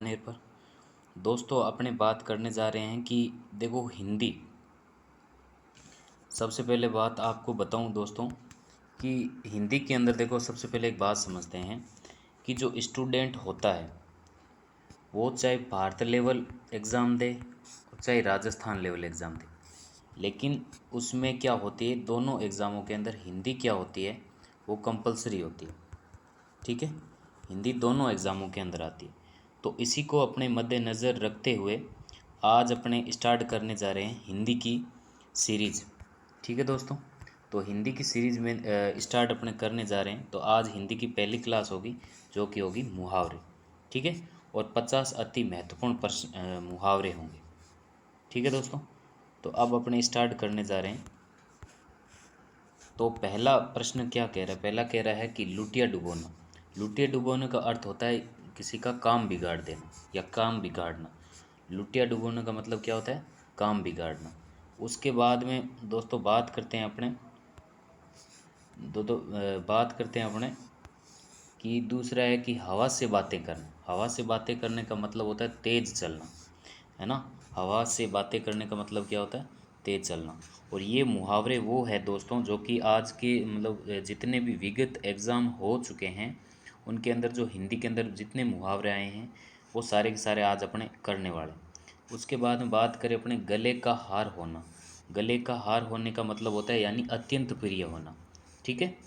अपने पर दोस्तों अपने बात करने जा रहे हैं कि देखो हिंदी। सबसे पहले बात आपको बताऊं दोस्तों कि हिंदी के अंदर देखो सबसे पहले एक बात समझते हैं कि जो स्टूडेंट होता है वो चाहे भारत लेवल एग्ज़ाम दे और चाहे राजस्थान लेवल एग्ज़ाम दे, लेकिन उसमें क्या होती है, दोनों एग्ज़ामों के अंदर हिंदी क्या होती है, वो कंपलसरी होती है। ठीक है, हिंदी दोनों एग्ज़ामों के अंदर आती है। तो इसी को अपने मद्देनज़र रखते हुए आज अपने स्टार्ट करने जा रहे हैं हिंदी की सीरीज़। ठीक है दोस्तों, तो हिंदी की सीरीज़ में स्टार्ट अपने करने जा रहे हैं। तो आज हिंदी की पहली क्लास होगी जो कि होगी मुहावरे। ठीक है, और 50 अति महत्वपूर्ण प्रश्न मुहावरे होंगे। ठीक है दोस्तों, तो अब अपने स्टार्ट करने जा रहे हैं। तो पहला प्रश्न क्या कह रहा है, पहला कह रहा है कि लुटिया डुबोना। लुटिया डुबोने का अर्थ होता है किसी का काम बिगाड़ देना या काम बिगाड़ना। लुटिया डुबोने का मतलब क्या होता है, काम बिगाड़ना। उसके बाद में दोस्तों बात करते हैं अपने बात करते हैं अपने कि दूसरा है कि हवा से बातें करना। हवा से बातें करने का मतलब होता है तेज़ चलना, है ना। हवा से बातें करने का मतलब क्या होता है, तेज़ चलना। और ये मुहावरे वो है दोस्तों जो कि आज के मतलब जितने भी विगत एग्ज़ाम हो चुके हैं उनके अंदर जो हिंदी के अंदर जितने मुहावरे आए हैं वो सारे के सारे आज अपने करने वाले। उसके बाद में बात करें अपने गले का हार होना। गले का हार होने का मतलब होता है यानी अत्यंत प्रिय होना। ठीक है,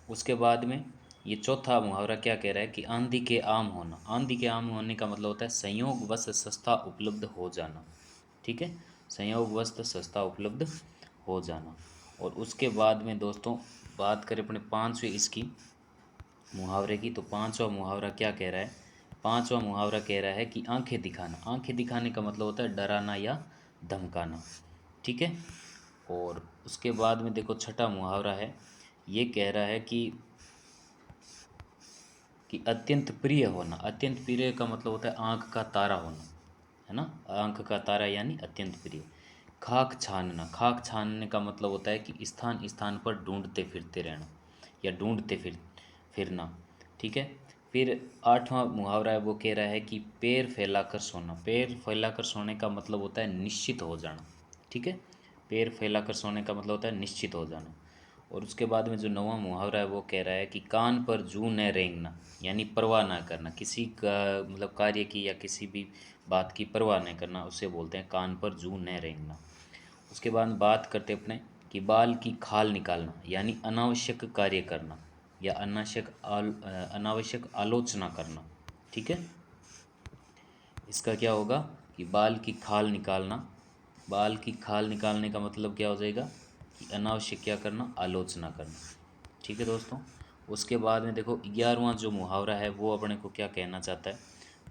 उसके बाद में ये चौथा मुहावरा क्या कह रहा है कि आंधी के आम होना। आंधी के आम होने का मतलब होता है संयोगवश सस्ता उपलब्ध हो जाना। ठीक है, संयोगवश सस्ता उपलब्ध हो जाना। और उसके बाद में दोस्तों बात करें अपने पांचवें इसकी मुहावरे की, तो पांचवा मुहावरा क्या कह रहा है, पांचवा मुहावरा कह रहा है कि आंखें दिखाना। आंखें दिखाने का मतलब होता है डराना या धमकाना। ठीक है, और उसके बाद में देखो छठा मुहावरा है, ये कह रहा है कि अत्यंत प्रिय होना। अत्यंत प्रिय का मतलब होता है आँख का तारा होना, है ना। आँख का तारा यानी अत्यंत प्रिय। खाक छानना। खाक छानने का मतलब होता है कि स्थान स्थान पर ढूंढते फिरते रहना या ढूंढते फिरना। ठीक है, फिर आठवां मुहावरा है वो कह रहा है कि पैर फैलाकर सोना। पैर फैलाकर सोने का मतलब होता है निश्चित हो जाना। ठीक है, पैर फैलाकर सोने का मतलब होता है निश्चित हो जाना। और उसके बाद में जो नौवां मुहावरा है वो कह रहा है कि कान पर जू न रेंगना, यानी परवाह ना करना। किसी का मतलब कार्य की या किसी भी बात की परवाह नहीं करना, उसे बोलते हैं कान पर जू न रेंगना। उसके बाद बात करते अपने कि बाल की खाल निकालना, यानी अनावश्यक कार्य करना या अनावश्यक आलोचना करना। ठीक है, इसका क्या होगा कि बाल की खाल निकालना। बाल की खाल निकालने का मतलब क्या हो जाएगा कि अनावश्यक क्या करना, आलोचना करना। ठीक है दोस्तों, उसके बाद में देखो 11वां जो मुहावरा है वो अपने को क्या कहना चाहता है,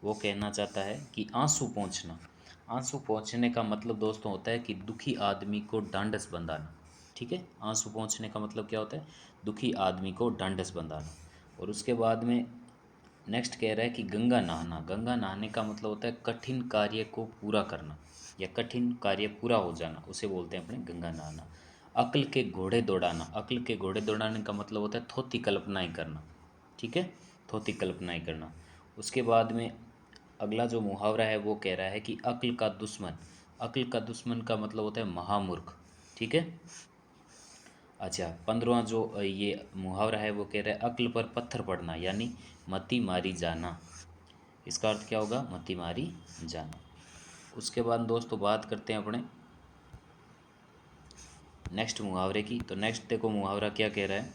वो कहना चाहता है कि आंसू पोंछना। आंसू पोंछने का मतलब दोस्तों होता है कि दुखी आदमी को ढांढस बंधाना। ठीक है, आंसू पोंछने का मतलब क्या होता है, दुखी आदमी को ढांढस बंधाना। और उसके बाद में नेक्स्ट कह रहा है कि गंगा नहाना। गंगा नहाने का मतलब होता है कठिन कार्य को पूरा करना या कठिन कार्य पूरा हो जाना, उसे बोलते हैं अपने गंगा नहाना। अक्ल के घोड़े दौड़ाना। अक्ल के घोड़े दौड़ाने का मतलब होता है थोथी कल्पनाएं करना। ठीक है, थोथी कल्पनाएं करना। उसके बाद में अगला जो मुहावरा है वो कह रहा है कि अक्ल का दुश्मन। अक्ल का दुश्मन का मतलब होता है महामूर्ख। ठीक है, अच्छा 15वां जो ये मुहावरा है वो कह रहा है अक्ल पर पत्थर पड़ना, यानी मती मारी जाना। इसका अर्थ क्या होगा, मती मारी जाना। उसके बाद दोस्तों बात करते हैं अपने नेक्स्ट मुहावरे की। तो नेक्स्ट देखो मुहावरा क्या कह रहा है,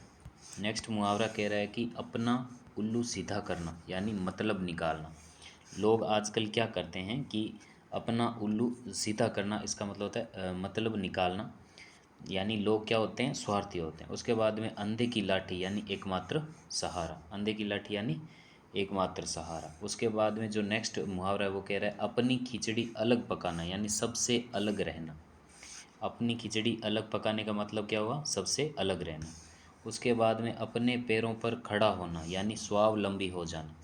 नेक्स्ट मुहावरा कह रहा है कि अपना उल्लू सीधा करना, यानी मतलब निकालना। लोग आजकल क्या करते हैं कि अपना उल्लू सीधा करना, इसका मतलब होता है मतलब निकालना, यानी लोग क्या होते हैं, स्वार्थी होते हैं। उसके बाद में अंधे की लाठी यानी एकमात्र सहारा। अंधे की लाठी यानी एकमात्र सहारा। उसके बाद में जो नेक्स्ट मुहावरा है वो कह रहा है अपनी खिचड़ी अलग पकाना, यानी सबसे अलग रहना। अपनी खिचड़ी अलग पकाने का मतलब क्या हुआ, सबसे अलग रहना। उसके बाद में अपने पैरों पर खड़ा होना, यानी स्वावलंबी हो जाना।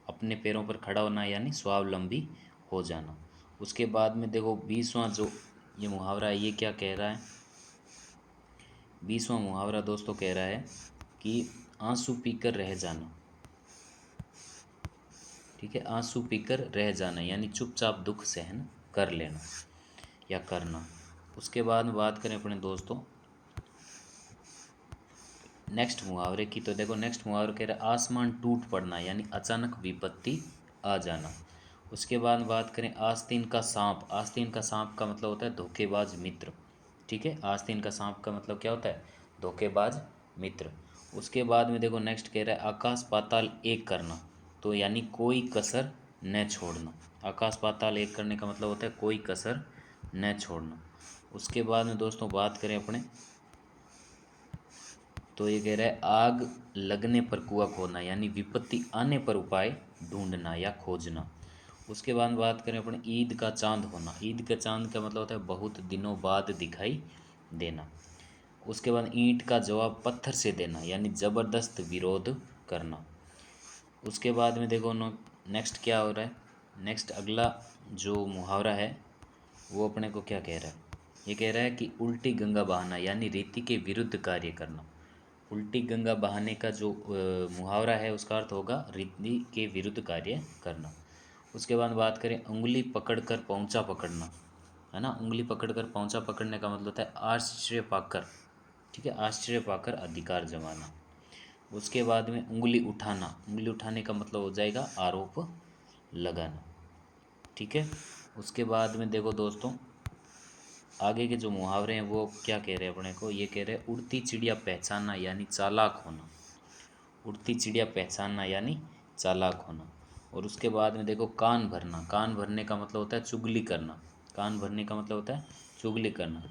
अपने पैरों पर खड़ा होना यानी स्वावलंबी हो जाना। उसके बाद में देखो 20वां जो ये मुहावरा है ये क्या कह रहा है, 20वां मुहावरा दोस्तों कह रहा है कि आंसू पीकर रह जाना। ठीक है, आंसू पीकर रह जाना यानी चुपचाप दुख सहन कर लेना या करना। उसके बाद में बात करें अपने दोस्तों नेक्स्ट मुहावरे की, तो देखो नेक्स्ट मुहावरा कह रहा है आसमान टूट पड़ना यानी अचानक विपत्ति आ जाना। उसके बाद बात करें आस्तीन का सांप। आस्तीन का सांप का मतलब होता है धोखेबाज मित्र। ठीक है, आस्तीन का सांप का मतलब क्या होता है? धोखेबाज मित्र। उसके बाद में देखो नेक्स्ट कह रहा है आकाश पाताल एक करना, तो यानी कोई कसर न छोड़ना। आकाश पाताल एक करने का मतलब होता है कोई कसर न छोड़ना। उसके बाद में दोस्तों बात करें अपने, तो ये कह रहा है आग लगने पर कुआं खोदना यानी विपत्ति आने पर उपाय ढूंढना या खोजना। उसके बाद बात करें अपने ईद का चांद होना। ईद का चांद का मतलब होता है बहुत दिनों बाद दिखाई देना। उसके बाद ईंट का जवाब पत्थर से देना यानी ज़बरदस्त विरोध करना। उसके बाद में देखो नेक्स्ट क्या हो रहा है, नेक्स्ट अगला जो मुहावरा है वो अपने को क्या कह रहा है? ये कह रहा है कि उल्टी गंगा बहाना यानी रीति के विरुद्ध कार्य करना। उल्टी गंगा बहाने का जो मुहावरा है उसका अर्थ होगा रीति के विरुद्ध कार्य करना। उसके बाद बात करें उंगली पकड़कर पहुंचा पकड़ना, है ना। उंगली पकड़कर पहुंचा पकड़ने का मतलब होता है आश्चर्य पाकर, ठीक है, आश्चर्य पाकर अधिकार जमाना। उसके बाद में उंगली उठाना, उंगली उठाने का मतलब हो जाएगा आरोप लगाना। ठीक है, उसके बाद में देखो दोस्तों आगे के जो मुहावरे हैं वो क्या कह रहे हैं अपने को? ये कह रहे हैं उड़ती चिड़िया पहचानना यानी चालाक होना। उड़ती चिड़िया पहचानना यानी चालाक होना। और उसके बाद में देखो कान भरना। कान भरने का मतलब होता है चुगली करना। कान भरने का मतलब होता है चुगली करना।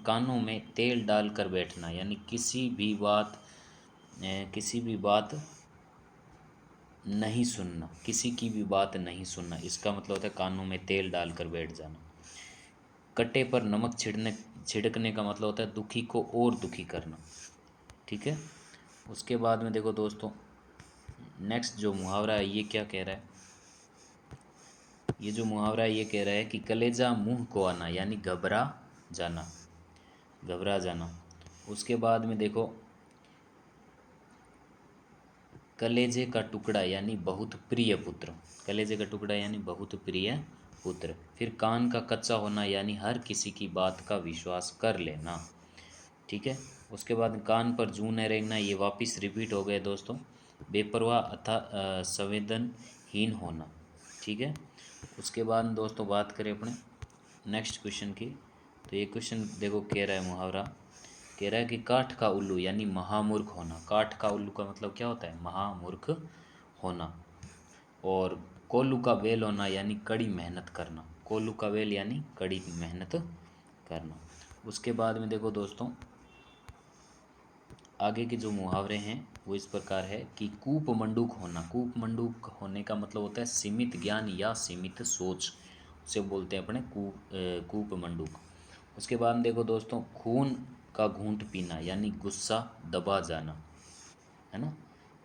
कानों में तेल डालकर बैठना यानी किसी भी बात नहीं सुनना, किसी की भी बात नहीं सुनना, इसका मतलब होता है कानों में तेल डालकर बैठ जाना। कट्टे पर नमक छिड़कने का मतलब होता है दुखी को और दुखी करना। ठीक है, उसके बाद में देखो दोस्तों नेक्स्ट जो मुहावरा है ये क्या कह रहा है? ये जो मुहावरा है ये कह रहा है कि कलेजा मुंह को आना यानी घबरा जाना, घबरा जाना। उसके बाद में देखो कलेजे का टुकड़ा यानी बहुत प्रिय पुत्र। कलेजे का टुकड़ा यानी बहुत प्रिय पुत्र। फिर कान का कच्चा होना यानी हर किसी की बात का विश्वास कर लेना। ठीक है, उसके बाद कान पर जूं न रेंगना, ये वापस रिपीट हो गए दोस्तों। बेपरवाह अथा संवेदनहीन होना। ठीक है, उसके बाद दोस्तों बात करें अपने नेक्स्ट क्वेश्चन की, तो ये क्वेश्चन देखो कह रहा है मुहावरा, कह रहा है कि काठ का उल्लू यानी महामूर्ख होना। काठ का उल्लू का मतलब क्या होता है? महामूर्ख होना। और कोल्लू का बैल होना यानी कड़ी मेहनत करना। कोल्लू का बैल यानी कड़ी मेहनत करना। उसके बाद में देखो दोस्तों आगे के जो मुहावरे हैं वो इस प्रकार है कि कूप मंडूक होना। कूप मंडूक होने का मतलब होता है सीमित ज्ञान या सीमित सोच, उसे बोलते हैं अपने कूप मंडूक। उसके बाद देखो दोस्तों खून का घूंट पीना यानी गुस्सा दबा जाना, है ना,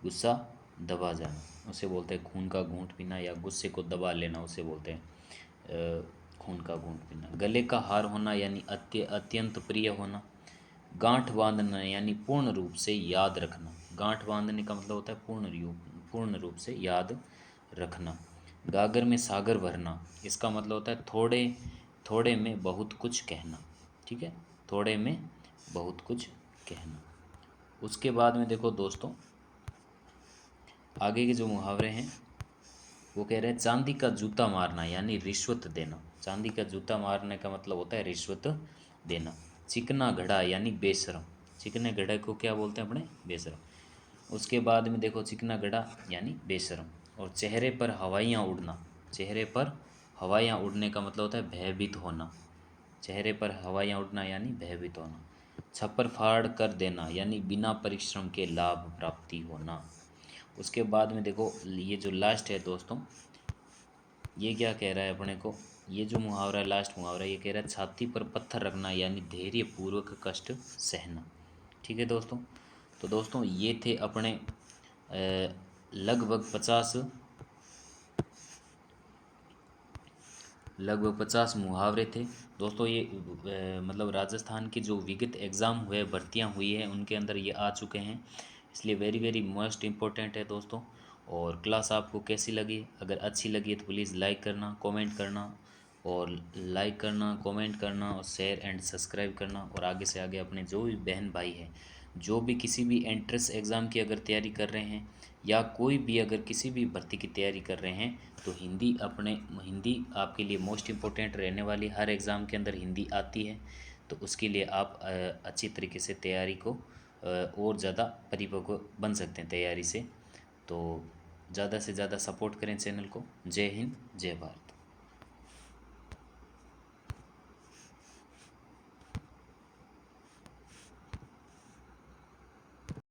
गुस्सा दबा जाना उसे बोलते हैं खून का घूंट पीना, या गुस्से को दबा लेना उसे बोलते हैं खून का घूंट पीना। गले का हार होना यानी अत्यंत प्रिय होना। गांठ बांधना यानी पूर्ण रूप से याद रखना। गांठ बांधने का मतलब होता है पूर्ण रूप से याद रखना। गागर में सागर भरना, इसका मतलब होता है थोड़े थोड़े में बहुत कुछ कहना। ठीक है, थोड़े में बहुत कुछ कहना। उसके बाद में देखो दोस्तों आगे के जो मुहावरे हैं वो कह रहे हैं चांदी का जूता मारना यानी रिश्वत देना। चांदी का जूता मारने का मतलब होता है रिश्वत देना। चिकना घड़ा यानी बेशरम। चिकने घड़े को क्या बोलते हैं अपने? बेशरम। उसके बाद में देखो चिकना घड़ा यानी बेशरम। और चेहरे पर हवाइयाँ उड़ना। चेहरे पर हवाइयाँ उड़ने का मतलब होता है भयभीत होना। चेहरे पर हवाइयाँ उड़ना यानी भयभीत होना। छप्पर फाड़ कर देना यानी बिना परिश्रम के लाभ प्राप्ति होना। उसके बाद में देखो ये जो लास्ट है दोस्तों ये क्या कह रहा है अपने को? ये जो मुहावरा है लास्ट मुहावरा ये कह रहा है छाती पर पत्थर रखना यानी धैर्य पूर्वक कष्ट सहना। ठीक है दोस्तों, तो दोस्तों ये थे अपने लगभग 50 मुहावरे थे दोस्तों। ये मतलब राजस्थान की जो विगत एग्ज़ाम हुए भर्तियां हुई है उनके अंदर ये आ चुके हैं, इसलिए वेरी वेरी मोस्ट इम्पोर्टेंट है दोस्तों। और क्लास आपको कैसी लगी, अगर अच्छी लगी है तो प्लीज़ लाइक करना, कमेंट करना, और लाइक करना, कमेंट करना, और शेयर एंड सब्सक्राइब करना। और आगे से आगे अपने जो भी बहन भाई हैं, जो भी किसी भी एंट्रेंस एग्ज़ाम की अगर तैयारी कर रहे हैं, या कोई भी अगर किसी भी भर्ती की तैयारी कर रहे हैं, तो हिंदी आपके लिए मोस्ट इम्पोर्टेंट रहने वाली, हर एग्ज़ाम के अंदर हिंदी आती है। तो उसके लिए आप अच्छी तरीके से तैयारी को और ज़्यादा परिपक्व बन सकते हैं तैयारी से। तो ज़्यादा से ज़्यादा सपोर्ट करें चैनल को। जय हिंद, जय भारत।